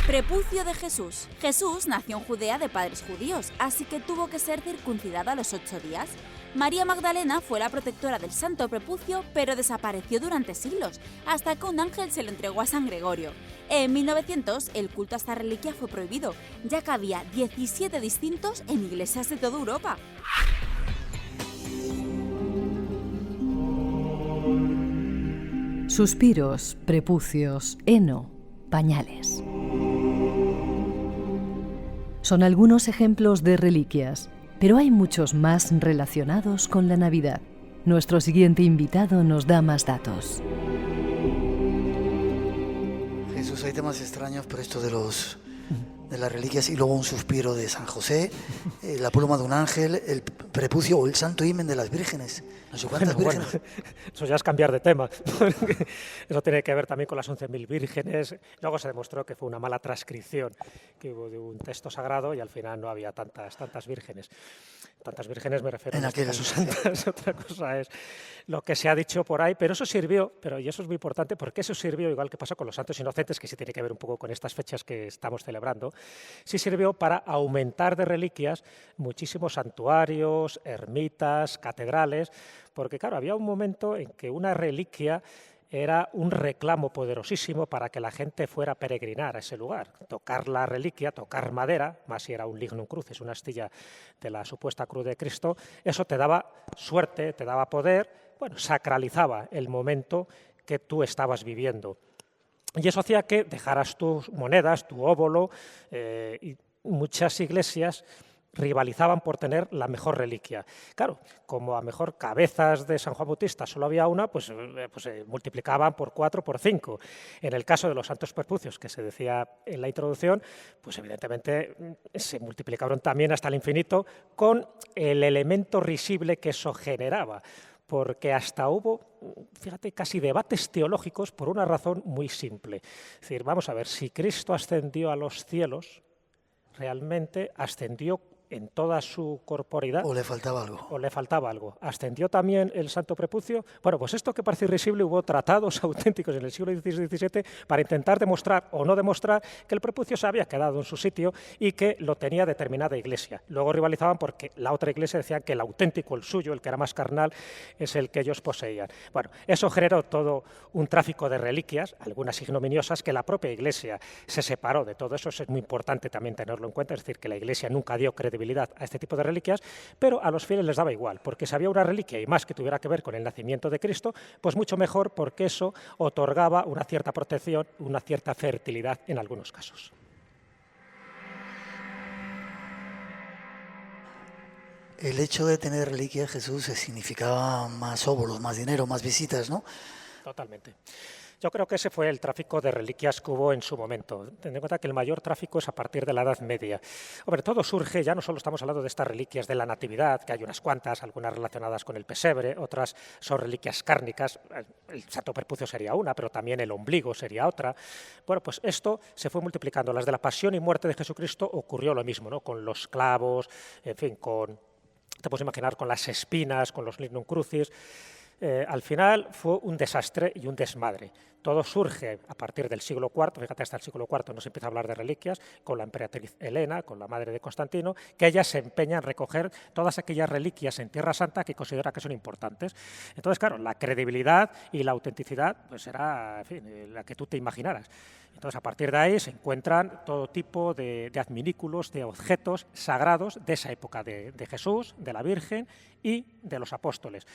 Prepucio de Jesús. Jesús nació en Judea de padres judíos, así que tuvo que ser circuncidado a los 8 días. María Magdalena fue la protectora del santo prepucio, pero desapareció durante siglos, hasta que un ángel se lo entregó a San Gregorio. En 1900, el culto a esta reliquia fue prohibido, ya que había 17 distintos en iglesias de toda Europa. Suspiros, prepucios, heno, pañales. Son algunos ejemplos de reliquias, pero hay muchos más relacionados con la Navidad. Nuestro siguiente invitado nos da más datos. Jesús, hay temas extraños, pero esto de las reliquias y luego un suspiro de San José, la pluma de un ángel, el prepucio o el santo himen de las vírgenes. No sé cuántas vírgenes. Bueno, eso ya es cambiar de tema. Eso tiene que ver también con las 11.000 vírgenes. Luego se demostró que fue una mala transcripción que hubo de un texto sagrado y al final no había tantas vírgenes. Tantas vírgenes me refiero en a aquel casos santas. Otra cosa es lo que se ha dicho por ahí, pero eso sirvió, y eso es muy importante, porque eso sirvió, igual que pasó con los santos inocentes, que sí tiene que ver un poco con estas fechas que estamos celebrando, sí sirvió para aumentar de reliquias muchísimos santuarios, ermitas, catedrales, porque claro, había un momento en que una reliquia era un reclamo poderosísimo para que la gente fuera a peregrinar a ese lugar. Tocar la reliquia, tocar madera, más si era un lignum crucis, una astilla de la supuesta cruz de Cristo, eso te daba suerte, te daba poder, bueno, sacralizaba el momento que tú estabas viviendo. Y eso hacía que dejaras tus monedas, tu óbolo, y muchas iglesias rivalizaban por tener la mejor reliquia. Claro, como a mejor cabezas de San Juan Bautista solo había una, pues se multiplicaban por 4, por 5. En el caso de los santos prepucios, que se decía en la introducción, pues evidentemente se multiplicaron también hasta el infinito con el elemento risible que eso generaba, porque hasta hubo, fíjate, casi debates teológicos por una razón muy simple. Es decir, vamos a ver, si Cristo ascendió a los cielos, realmente ascendió en toda su corporidad. ¿O le faltaba algo? O le faltaba algo. ¿Ascendió también el santo prepucio? Bueno, pues esto que parece irrisible, hubo tratados auténticos en el siglo XVI y XVII para intentar demostrar o no demostrar que el prepucio se había quedado en su sitio y que lo tenía determinada iglesia. Luego rivalizaban porque la otra iglesia decía que el auténtico, el suyo, el que era más carnal, es el que ellos poseían. Bueno, eso generó todo un tráfico de reliquias, algunas ignominiosas, que la propia iglesia se separó de todo eso. Eso es muy importante también tenerlo en cuenta, es decir, que la iglesia nunca dio credibilidad a este tipo de reliquias, pero a los fieles les daba igual, porque si había una reliquia y más que tuviera que ver con el nacimiento de Cristo, pues mucho mejor, porque eso otorgaba una cierta protección, una cierta fertilidad en algunos casos. El hecho de tener reliquias, Jesús, significaba más óvulos, más dinero, más visitas, ¿no? Totalmente. Yo creo que ese fue el tráfico de reliquias que hubo en su momento. Ten en cuenta que el mayor tráfico es a partir de la Edad Media. Hombre, todo surge, ya no solo estamos hablando de estas reliquias de la Natividad, que hay unas cuantas, algunas relacionadas con el pesebre, otras son reliquias cárnicas, el santo prepucio sería una, pero también el ombligo sería otra. Bueno, pues esto se fue multiplicando. Las de la pasión y muerte de Jesucristo ocurrió lo mismo, ¿no? Con los clavos, en fin, te puedes imaginar, con las espinas, con los lignum crucis. Al final fue un desastre y un desmadre. Todo surge a partir del siglo IV, fíjate, hasta el siglo IV no se empieza a hablar de reliquias, con la emperatriz Helena, con la madre de Constantino, que ella se empeña en recoger todas aquellas reliquias en Tierra Santa que considera que son importantes. Entonces, claro, la credibilidad y la autenticidad pues era, en fin, la que tú te imaginaras. Entonces, a partir de ahí se encuentran todo tipo de adminículos, de objetos sagrados de esa época de Jesús, de la Virgen y de los apóstoles.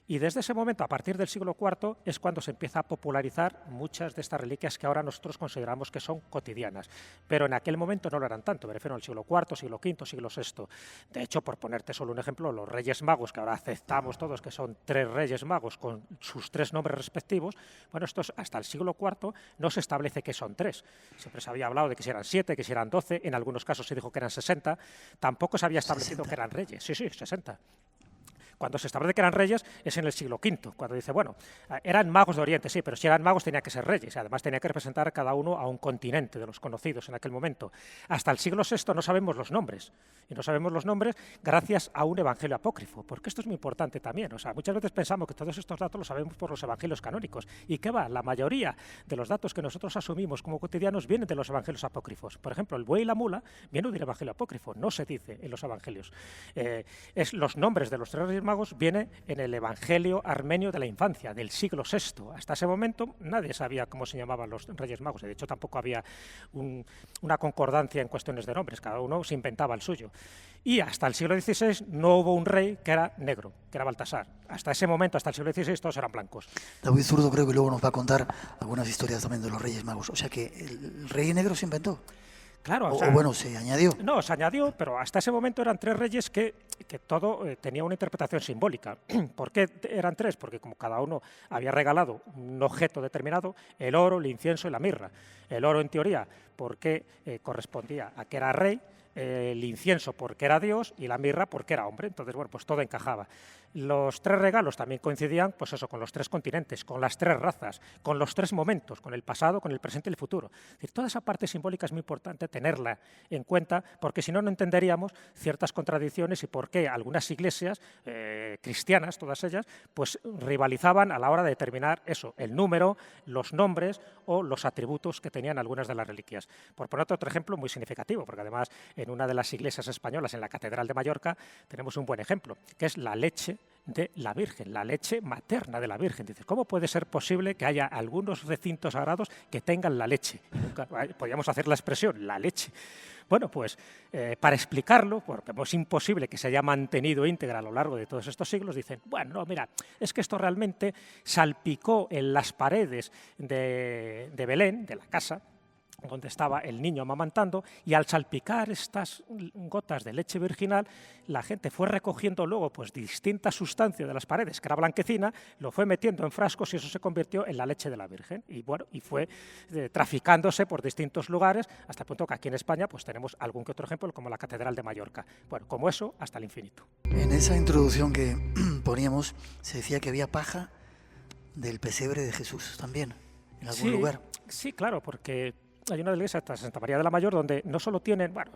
Y desde ese momento, a partir del siglo IV, es cuando se empieza a popularizar muchas de estas reliquias que ahora nosotros consideramos que son cotidianas. Pero en aquel momento no lo eran tanto, me refiero al siglo IV, siglo V, siglo VI. De hecho, por ponerte solo un ejemplo, los Reyes Magos, que ahora aceptamos todos que son 3 Reyes Magos con sus 3 nombres respectivos, bueno, estos hasta el siglo IV no se establece que son 3. Siempre se había hablado de que si eran 7, que si eran 12, en algunos casos se dijo que eran 60, tampoco se había establecido 60. Que eran reyes. Sí, 60. Cuando se establece que eran reyes es en el siglo V, cuando dice, bueno, eran magos de Oriente, sí, pero si eran magos tenían que ser reyes, y además tenía que representar cada uno a un continente de los conocidos en aquel momento. Hasta el siglo VI no sabemos los nombres, y no sabemos los nombres gracias a un evangelio apócrifo, porque esto es muy importante también. O sea, muchas veces pensamos que todos estos datos los sabemos por los evangelios canónicos, y ¿qué va? La mayoría de los datos que nosotros asumimos como cotidianos vienen de los evangelios apócrifos. Por ejemplo, el buey y la mula viene del evangelio apócrifo, no se dice en los evangelios. Los nombres de los 3 reyes magos vienen en el evangelio armenio de la infancia, del siglo VI. Hasta ese momento nadie sabía cómo se llamaban los reyes magos, de hecho tampoco había una concordancia en cuestiones de nombres, cada uno se inventaba el suyo. Y hasta el siglo XVI no hubo un rey que era negro, que era Baltasar. Hasta ese momento, hasta el siglo XVI, todos eran blancos. David Zurdo creo que luego nos va a contar algunas historias también de los Reyes Magos. O sea que el rey negro se inventó. Claro, o bueno, se añadió. No, se añadió, pero hasta ese momento eran 3 reyes que todo tenía una interpretación simbólica. ¿Por qué eran 3? Porque como cada uno había regalado un objeto determinado, el oro, el incienso y la mirra. El oro, en teoría, porque correspondía a que era rey, el incienso porque era Dios y la mirra porque era hombre. Entonces, bueno, pues todo encajaba. Los 3 regalos también coincidían, pues eso, con los 3 continentes, con las 3 razas, con los 3 momentos, con el pasado, con el presente y el futuro. Es decir, toda esa parte simbólica es muy importante tenerla en cuenta, porque si no, no entenderíamos ciertas contradicciones y por qué algunas iglesias cristianas, todas ellas, pues rivalizaban a la hora de determinar eso, el número, los nombres o los atributos que tenían algunas de las reliquias. Por poner otro ejemplo muy significativo, porque además en una de las iglesias españolas, en la Catedral de Mallorca, tenemos un buen ejemplo, que es la leche de la Virgen, la leche materna de la Virgen. Dices, ¿cómo puede ser posible que haya algunos recintos sagrados que tengan la leche? Nunca podríamos hacer la expresión, la leche. Bueno, pues para explicarlo, porque es imposible que se haya mantenido íntegra a lo largo de todos estos siglos, dicen, bueno, no, mira, es que esto realmente salpicó en las paredes de Belén, de la casa, donde estaba el niño amamantando, y al salpicar estas gotas de leche virginal, la gente fue recogiendo luego pues distintas sustancias de las paredes, que era blanquecina, lo fue metiendo en frascos y eso se convirtió en la leche de la Virgen. Y bueno, y fue traficándose por distintos lugares, hasta el punto que aquí en España pues tenemos algún que otro ejemplo, como la Catedral de Mallorca. Bueno, como eso, hasta el infinito. En esa introducción que poníamos, se decía que había paja del pesebre de Jesús también, en algún lugar. Sí, claro, porque hay una iglesia, Santa María de la Mayor, donde no solo tienen, bueno,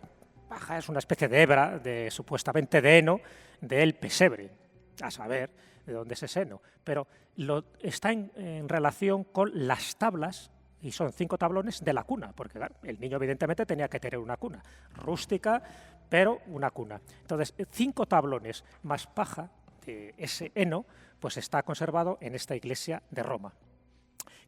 paja es una especie de hebra, supuestamente de heno, del pesebre, a saber de dónde es ese heno, pero está en relación con las tablas, y son 5 tablones de la cuna, porque claro, el niño evidentemente tenía que tener una cuna, rústica, pero una cuna. Entonces, 5 tablones más paja de ese heno, pues está conservado en esta iglesia de Roma.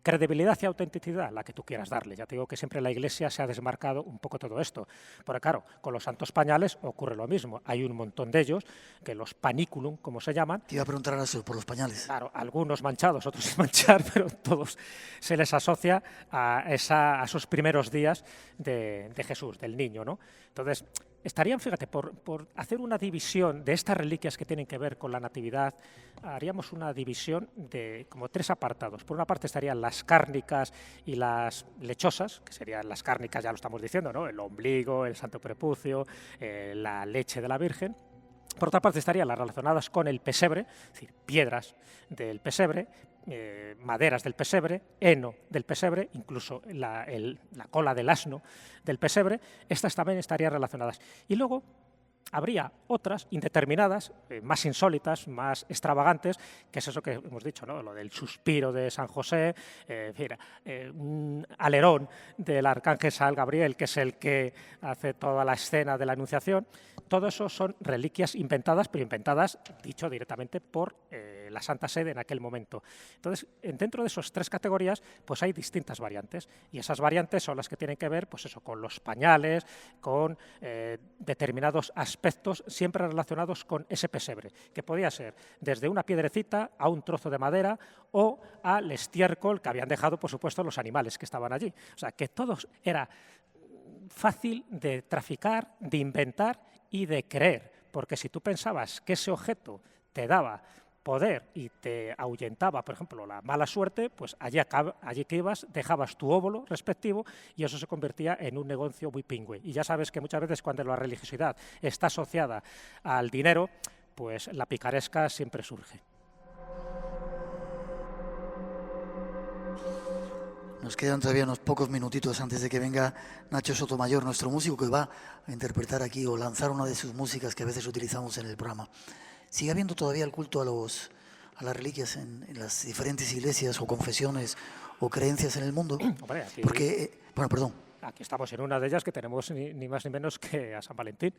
Credibilidad y autenticidad, la que tú quieras darle. Ya te digo que siempre la Iglesia se ha desmarcado un poco todo esto. Porque claro, con los santos pañales ocurre lo mismo. Hay un montón de ellos, que los paniculum, como se llaman. Te iba a preguntar ahora por los pañales. Claro, algunos manchados, otros sin manchar, pero todos se les asocia a esos primeros días de Jesús, del niño, ¿no? Entonces, estarían, fíjate, por hacer una división de estas reliquias que tienen que ver con la Natividad, haríamos una división de como 3 apartados. Por una parte estarían las cárnicas y las lechosas, que serían las cárnicas, ya lo estamos diciendo, ¿no? El ombligo, el santo prepucio, la leche de la Virgen. Por otra parte estarían las relacionadas con el pesebre, es decir, piedras del pesebre, maderas del pesebre, heno del pesebre, incluso la cola del asno del pesebre. Estas también estarían relacionadas. Y luego habría otras indeterminadas, más insólitas, más extravagantes, que es eso que hemos dicho, ¿no? Lo del suspiro de San José, un alerón del arcángel San Gabriel, que es el que hace toda la escena de la Anunciación. Todo eso son reliquias inventadas, pero inventadas, dicho directamente, por la Santa Sede en aquel momento. Entonces, dentro de esas 3 categorías, pues hay distintas variantes, y esas variantes son las que tienen que ver, pues eso, con los pañales, con determinados aspectos siempre relacionados con ese pesebre, que podía ser desde una piedrecita a un trozo de madera o al estiércol que habían dejado, por supuesto, los animales que estaban allí. O sea, que todo era fácil de traficar, de inventar y de creer, porque si tú pensabas que ese objeto te daba poder y te ahuyentaba, por ejemplo, la mala suerte, pues allí que ibas, dejabas tu óvulo respectivo y eso se convertía en un negocio muy pingüe. Y ya sabes que muchas veces cuando la religiosidad está asociada al dinero, pues la picaresca siempre surge. Nos quedan todavía unos pocos minutitos antes de que venga Nacho Sotomayor, nuestro músico, que va a interpretar aquí o lanzar una de sus músicas que a veces utilizamos en el programa. ¿Sigue habiendo todavía el culto a las reliquias en las diferentes iglesias o confesiones o creencias en el mundo? Hombre, aquí... Porque, bueno, perdón. Aquí estamos en una de ellas que tenemos ni más ni menos que a San Valentín.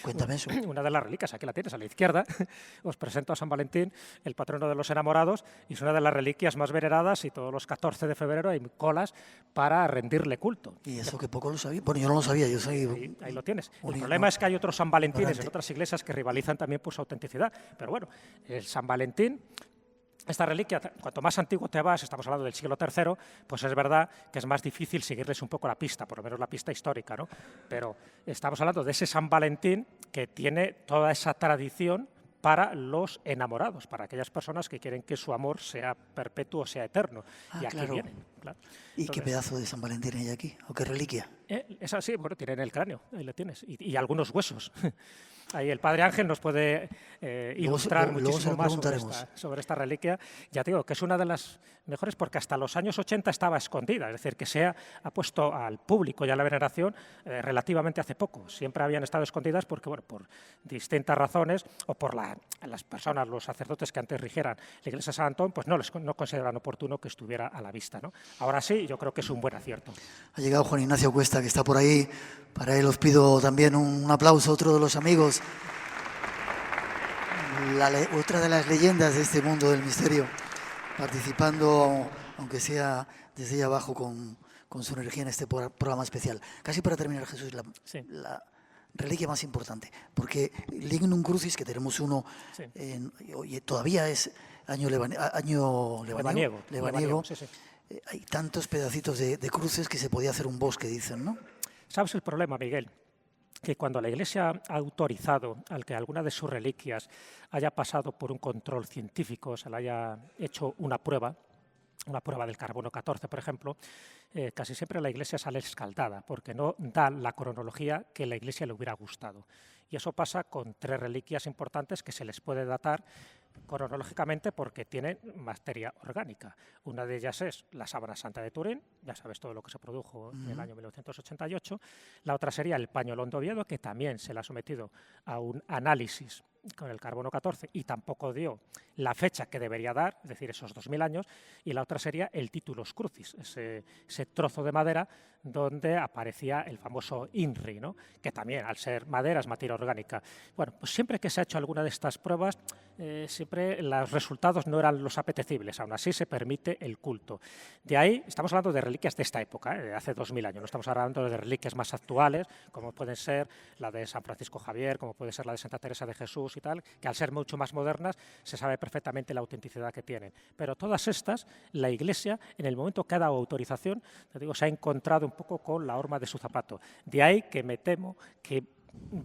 Cuéntame eso. Una de las reliquias, aquí la tienes a la izquierda. Os presento a San Valentín, el patrono de los enamorados, y es una de las reliquias más veneradas y todos los 14 de febrero hay colas para rendirle culto. Y eso que poco lo sabía. Bueno, yo no lo sabía, yo soy... Ahí lo tienes. El problema es que hay otros San Valentines en otras iglesias que rivalizan también por su autenticidad. Pero bueno, el San Valentín... Esta reliquia, cuanto más antiguo te vas, estamos hablando del siglo III, pues es verdad que es más difícil seguirles un poco la pista, por lo menos la pista histórica, ¿no? Pero estamos hablando de ese San Valentín que tiene toda esa tradición para los enamorados, para aquellas personas que quieren que su amor sea perpetuo, o sea eterno. Y aquí claro. vienen. Claro. ¿Y entonces, qué pedazo de San Valentín hay aquí? ¿O qué reliquia? Es así, bueno, tiene en el cráneo, ahí lo tienes, y algunos huesos. Ahí el Padre Ángel nos puede ilustrar muchísimo más sobre esta reliquia. Ya te digo que es una de las mejores porque hasta los años 80 estaba escondida, es decir, que se ha puesto al público y a la veneración relativamente hace poco. Siempre habían estado escondidas porque, bueno, por distintas razones o por las personas, los sacerdotes que antes rigieran la iglesia de San Antón, pues no consideran oportuno que estuviera a la vista, ¿no? Ahora sí, yo creo que es un buen acierto. Ha llegado Juan Ignacio Cuesta, que está por ahí. Para él os pido también un aplauso, otro de los amigos. Otra de las leyendas de este mundo del misterio, participando, aunque sea desde allá abajo, con su energía en este programa especial. Casi para terminar, Jesús, la reliquia más importante, porque Lignum Crucis, que tenemos uno, todavía es año lebaniego, sí. Hay tantos pedacitos de cruces que se podía hacer un bosque, dicen, ¿no? ¿Sabes el problema, Miguel? Que cuando la Iglesia ha autorizado al que alguna de sus reliquias haya pasado por un control científico, se le haya hecho una prueba del carbono 14, por ejemplo, casi siempre la Iglesia sale escaldada porque no da la cronología que a la Iglesia le hubiera gustado. Y eso pasa con 3 reliquias importantes que se les puede datar cronológicamente porque tienen materia orgánica. Una de ellas es la sábana santa de Turín, ya sabes todo lo que se produjo en el año 1988. La otra sería el pañolón de Oviedo, que también se le ha sometido a un análisis con el carbono 14 y tampoco dio la fecha que debería dar, es decir, esos 2000 años, y la otra sería el Titulus Crucis, ese trozo de madera donde aparecía el famoso INRI, ¿no? Que también, al ser madera, es materia orgánica. Bueno, pues siempre que se ha hecho alguna de estas pruebas, siempre los resultados no eran los apetecibles, aún así se permite el culto. De ahí, estamos hablando de reliquias de esta época, de hace 2000 años, no estamos hablando de reliquias más actuales, como pueden ser la de San Francisco Javier, como puede ser la de Santa Teresa de Jesús y tal, que al ser mucho más modernas se sabe perfectamente la autenticidad que tienen. Pero todas estas, la Iglesia, en el momento que ha dado autorización, te digo, se ha encontrado un poco con la horma de su zapato. De ahí que me temo que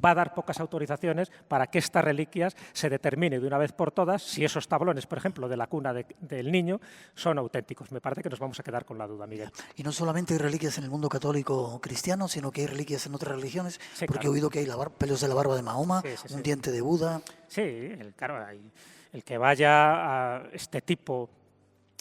va a dar pocas autorizaciones para que estas reliquias se determine de una vez por todas si esos tablones, por ejemplo, de la cuna del niño son auténticos. Me parece que nos vamos a quedar con la duda, Miguel. Y no solamente hay reliquias en el mundo católico cristiano, sino que hay reliquias en otras religiones, sí, porque claro. He oído que hay pelos de la barba de Mahoma, un diente de Buda. Sí, claro, el que vaya a este tipo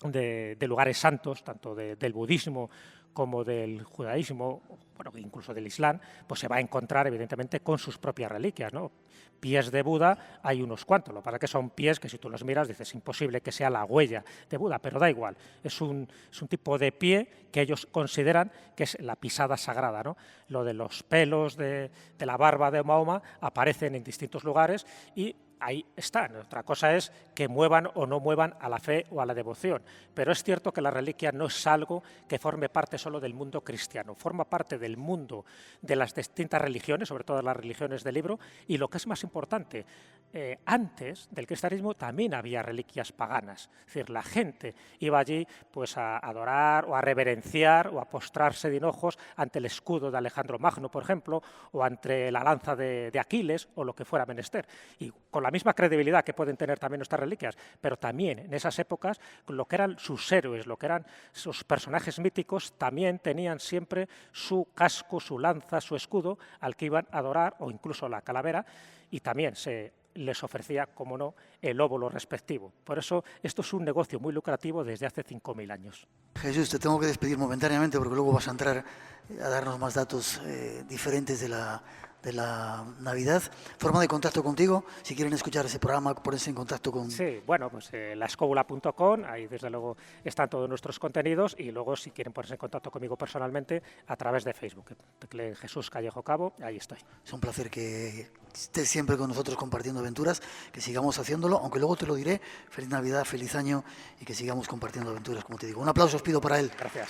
de lugares santos, tanto del budismo como del judaísmo, bueno, incluso del Islam, pues se va a encontrar evidentemente con sus propias reliquias, ¿no? Pies de Buda hay unos cuantos, lo que pasa es que son pies que si tú los miras dices, es imposible que sea la huella de Buda, pero da igual, es un tipo de pie que ellos consideran que es la pisada sagrada, ¿no? Lo de los pelos de la barba de Mahoma aparecen en distintos lugares y ahí están. Otra cosa es que muevan o no muevan a la fe o a la devoción. Pero es cierto que la reliquia no es algo que forme parte solo del mundo cristiano, forma parte del mundo de las distintas religiones, sobre todo las religiones del libro, y lo que es más importante, antes del cristianismo también había reliquias paganas. Es decir, la gente iba allí pues a adorar o a reverenciar o a postrarse de hinojos ante el escudo de Alejandro Magno, por ejemplo, o ante la lanza de Aquiles o lo que fuera menester. Y con la misma credibilidad que pueden tener también nuestras reliquias, pero también en esas épocas lo que eran sus héroes, lo que eran sus personajes míticos, también tenían siempre su casco, su lanza, su escudo al que iban a adorar, o incluso la calavera, y también se les ofrecía, como no, el óvulo respectivo. Por eso esto es un negocio muy lucrativo desde hace 5.000 años. Jesús, te tengo que despedir momentáneamente porque luego vas a entrar a darnos más datos diferentes de la Navidad. Forma de contacto contigo, si quieren escuchar ese programa, ponerse en contacto con... Sí, bueno, pues laescobula.com, ahí desde luego están todos nuestros contenidos, y luego si quieren ponerse en contacto conmigo personalmente a través de Facebook, tecleen Jesús Callejo Cabo, ahí estoy. Es un placer que estés siempre con nosotros compartiendo aventuras, que sigamos haciéndolo, aunque luego te lo diré, feliz Navidad, feliz año, y que sigamos compartiendo aventuras, como te digo. Un aplauso os pido para él. Gracias.